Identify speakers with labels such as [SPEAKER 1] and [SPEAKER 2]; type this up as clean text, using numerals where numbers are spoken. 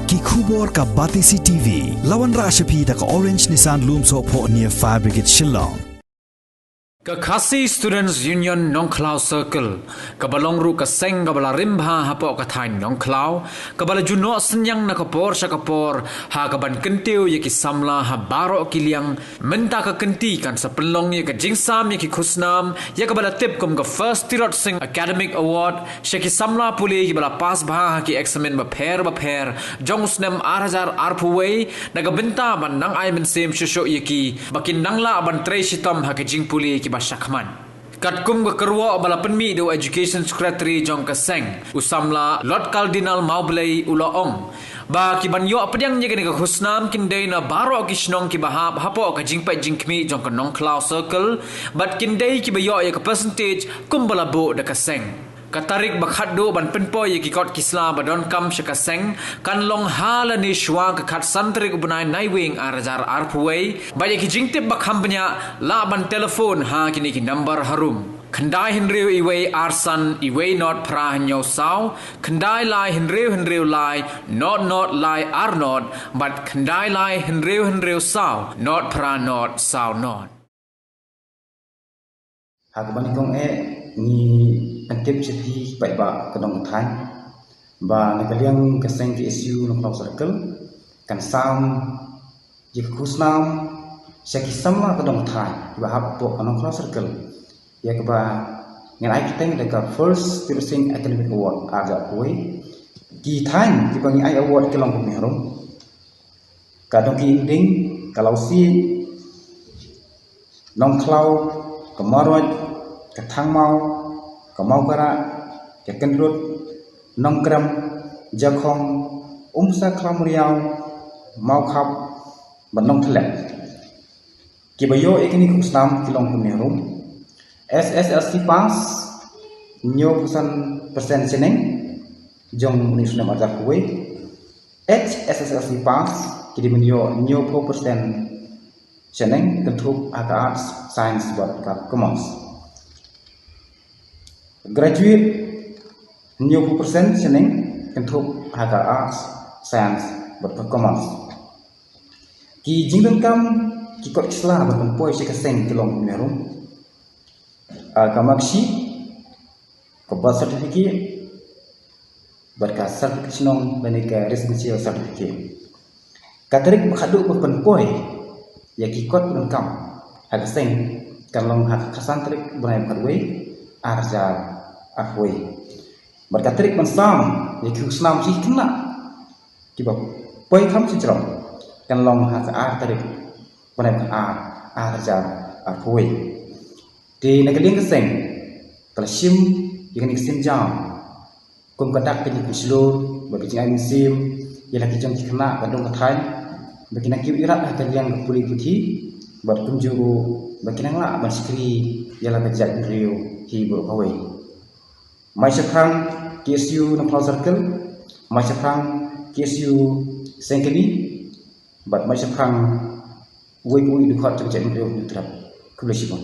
[SPEAKER 1] ki khubor ka Batisi TV lawan ra shapi da ka Orange Nissan Lumso pho near Fire Brigade Shillong
[SPEAKER 2] Kakasi Students Union Nongklau Circle kabalong ru kaseng kabala rimha hapo kathain Nongklau kabala juno senyang nakapor sakapor ha kaban kentiu ye ki samla ha baro kiliang menta ka kenti kan sapelong ye ka jingsam ye ki khusnam ye kabala tip kum ka first tirot sing academic award sheki samla puli ki bala pas bha ha ki examen ba pher jongsnem 8000 arpuwei naga benta ban nang ai men sem shusho ye ki bakin nangla ban tre shitam ha ki jing puli ki Syakman. Katkum ke kerwa bala penmi do Education Secretary Jong Kaseng usamla Lord Cardinal Maublay Ulaong ba ki banyo apadiang nya ke khusnam kindai na baro kisnong ki bahap hapo ka jingpai jingkmi Jong ka Nongklau Circle but kindai ki bayo ya ka percentage kumbala bo da Kaseng Katarik bakhado ban penpo ye ki kot kisla badon kam shakaseng kan long hala ni shwa ka khat santrik bunai naiwing arajar arpuwei ba ye ki jingtip bakhambnya la ban telefon ha kini ki number harum Khandai hinriu iwei arsan iwei not pra nyo sao khandai lai hinriu lai not lai ar not but khandai lai hinriu sao not pra not sao not
[SPEAKER 3] Hakban kong ni antip sepi baik ba kedong thai ba nakaliang kaseng ki SU Nongklau Circle kan sam je khusnam seki samla kedong thai ba hap po Nongklau Circle ya ba ngai kita dekat first Tirusing Academic Award aja koi ki thai ki bangi ai award kelong pemiharum kadong ki ding kalau si Nongklau kemarwat ketang mau Kamau kara kekenrut nongkram jakhong umsa klamriau mau khap banong thlek kibayo ekini khusnam kilong pumerum SSLC pass nyo persen seneng jong nisna mazak kuwe HSSLC pass kidi menyo nyo persen seneng tentu arts science buat commerce Graduate 90% seneng kentuk harga arts science berperformance. Ki jingdon kam ki kot isla berpoi si kaseng kelong merum. Kamakshi kebat certificate berkas certificate nong benika residential certificate. Katarik khadu berpoi ya ki kot kam harga seng kalong harga kasantrik berai berwe arja Afway berkatrik mensam ye khusnam si kena kiba poi kham si jrom kan long ha sa tarik panai arja Afway di nagaling kaseng kalsim ye kan sim jam kum kadak ke dislo bagi jingai sim ye lagi jom kena kadong kathai bagi nak irat ha yang puli puthi bar kunjuru bagi nang la ban skri ye la kajat riu hi bro kawai mai sakrang KSU Nongklau Circle mai sakrang KSU Sengkeni bat mai sakrang wei dukhat jajak riu trap kublasibon